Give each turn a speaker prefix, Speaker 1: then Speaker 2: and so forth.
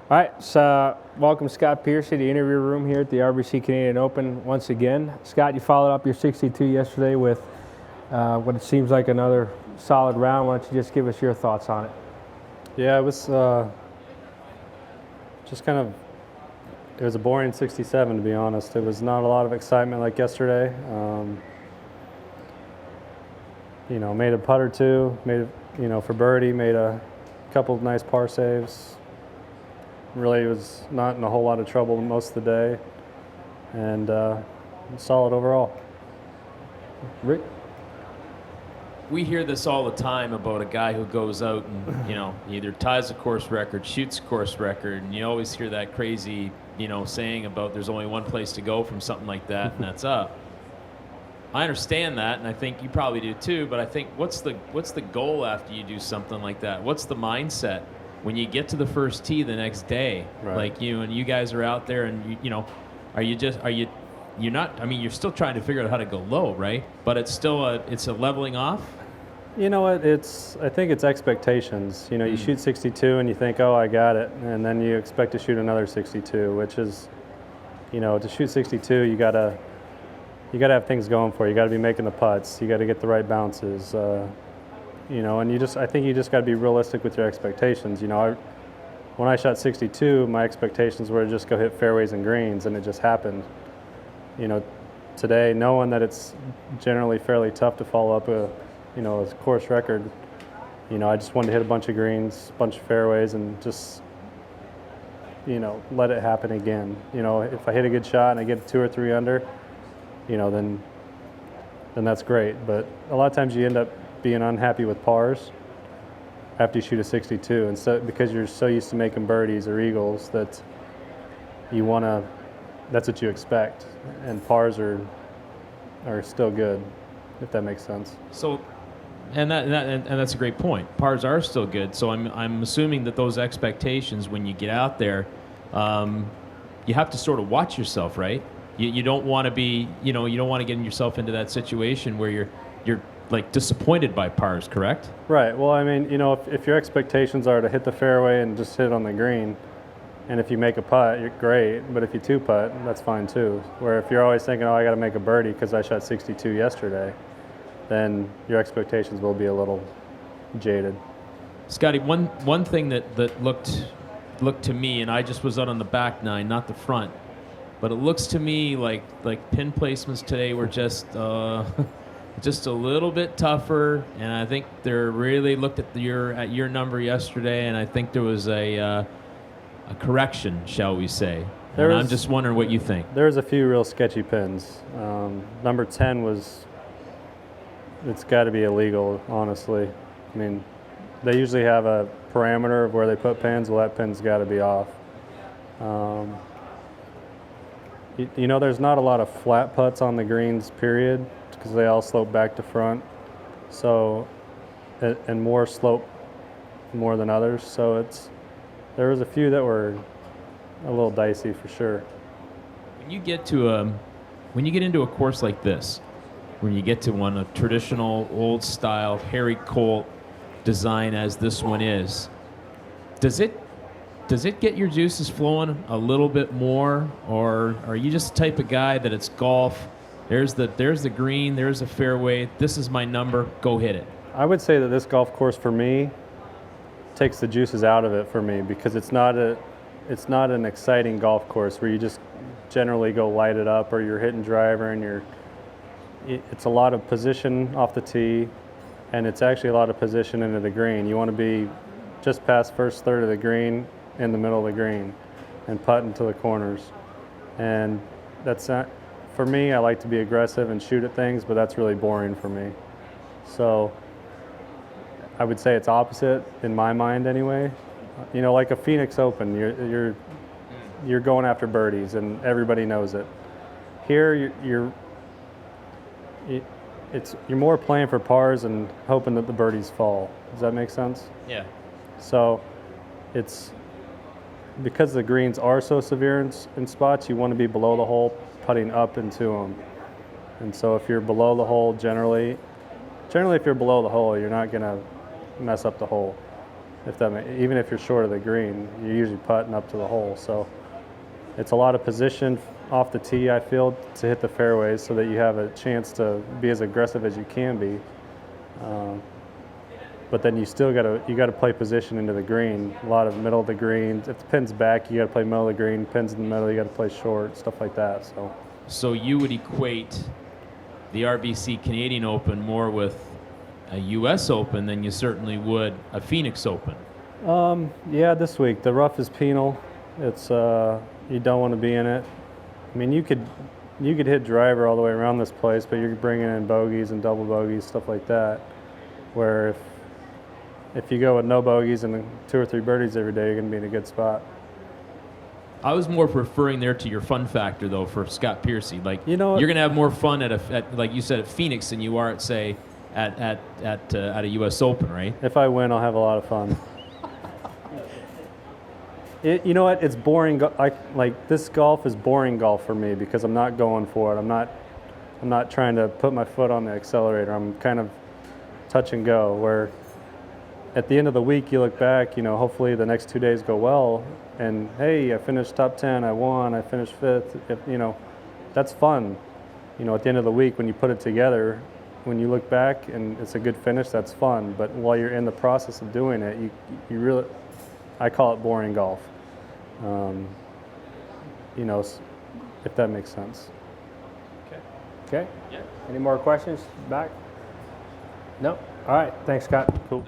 Speaker 1: All right, so welcome Scott Piercy to the interview room here at the RBC Canadian Open once again. Scott, you followed up your 62 yesterday with what it seems like another solid round. Why don't you just give us your thoughts on it?
Speaker 2: Yeah, it was just kind of, it was a boring 67 to be honest. It was not a lot of excitement like yesterday. Made a putt or two, for birdie, made a couple of nice par saves. Really was not in a whole lot of trouble most of the day, and solid overall. Rick?
Speaker 3: We hear this all the time about a guy who goes out and, either ties a course record, shoots a course record, and you always hear that crazy, saying about there's only one place to go from something like that, and that's up. I understand that, and I think you probably do too, but I think what's the goal after you do something like that? What's the mindset when you get to the first tee the next day?
Speaker 2: Right.
Speaker 3: Like you guys are out there and you're not, I mean, you're still trying to figure out how to go low, right? But it's still it's a leveling off.
Speaker 2: You know what, I think it's expectations. You shoot 62 and you think, oh, I got it. And then you expect to shoot another 62, which is, to shoot 62, you gotta have things going for you. You gotta be making the putts. You gotta get the right bounces. And I think you just gotta be realistic with your expectations. When I shot 62, my expectations were to just go hit fairways and greens, and it just happened. Today, knowing that it's generally fairly tough to follow up a course record, I just wanted to hit a bunch of greens, a bunch of fairways, and just, let it happen again. If I hit a good shot and I get 2 or 3 under, then that's great. But a lot of times you end up being unhappy with pars after you shoot a 62, and so because you're so used to making birdies or eagles that that's what you expect, and pars are still good, if that makes sense.
Speaker 3: So, and that's a great point. Pars are still good. So I'm assuming that those expectations, when you get out there, you have to sort of watch yourself, right? You don't want to be, you don't want to get yourself into that situation where you're like disappointed by pars, correct?
Speaker 2: Right. Well, I mean, if your expectations are to hit the fairway and just hit on the green, and if you make a putt, you're great. But if you 2-putt, that's fine too. Where if you're always thinking, oh, I got to make a birdie because I shot 62 yesterday, then your expectations will be a little jaded.
Speaker 3: Scotty, one thing that looked to me, and I just was out on the back nine, not the front, but it looks to me like pin placements today were just a little bit tougher, and I think they really looked at your number yesterday, and I think there was a correction, shall we say. I'm just wondering what you think.
Speaker 2: There's a few real sketchy pins. Number 10 it's got to be illegal, honestly. I mean, they usually have a parameter of where they put pins. Well, that pin's got to be off. There's not a lot of flat putts on the greens, period, because they all slope back to front. So, and more slope more than others. So there was a few that were a little dicey for sure.
Speaker 3: When you get into a course like this, when you get to a traditional old style Harry Colt design as this one is, does it get your juices flowing a little bit more, or are you just the type of guy that it's golf? There's the green, there's the fairway. This is my number. Go hit it.
Speaker 2: I would say that this golf course for me takes the juices out of it for me, because it's not an exciting golf course where you just generally go light it up, or you're hitting driver and it's a lot of position off the tee, and it's actually a lot of position into the green. You want to be just past first third of the green, in the middle of the green, and putt into the corners. And that's not, for me, I like to be aggressive and shoot at things, but that's really boring for me. So I would say it's opposite in my mind anyway. Like a Phoenix Open, you're going after birdies and everybody knows it. Here you're more playing for pars and hoping that the birdies fall. Does that make sense?
Speaker 3: Yeah.
Speaker 2: So it's because the greens are so severe in spots, you want to be below the hole, putting up into them. And so if you're below the hole, generally if you're below the hole, you're not going to mess up the hole. even if you're short of the green, you're usually putting up to the hole. So it's a lot of position off the tee, I feel, to hit the fairways so that you have a chance to be as aggressive as you can be. But then you still gotta play position into the green. A lot of middle of the green. If the pin's back, you gotta play middle of the green. Pin's in the middle, you gotta play short, stuff like that.
Speaker 3: So you would equate the RBC Canadian Open more with a U.S. Open than you certainly would a Phoenix Open.
Speaker 2: Yeah, this week the rough is penal. It's you don't want to be in it. I mean, you could hit driver all the way around this place, but you're bringing in bogeys and double bogeys, stuff like that. Where if you go with no bogeys and 2 or 3 birdies every day, you're going to be in a good spot.
Speaker 3: I was more referring there to your fun factor, though, for Scott Piercy. Like,
Speaker 2: you know,
Speaker 3: you're going to have more fun at like you said, at Phoenix than you are at, say, at a U.S. Open, right?
Speaker 2: If I win, I'll have a lot of fun. You know what? It's boring. Like this golf is boring golf for me because I'm not going for it. I'm not trying to put my foot on the accelerator. I'm kind of touch and go. Where at the end of the week, you look back. You know, hopefully the next 2 days go well, and hey, I finished top 10. I won. I finished 5th. You know, that's fun. You know, at the end of the week when you put it together, when you look back and it's a good finish, that's fun. But while you're in the process of doing it, you really, I call it boring golf. You know, if that makes sense.
Speaker 1: Okay.
Speaker 3: Yeah.
Speaker 1: Any more questions? Back? No? All right. Thanks, Scott.
Speaker 2: Cool.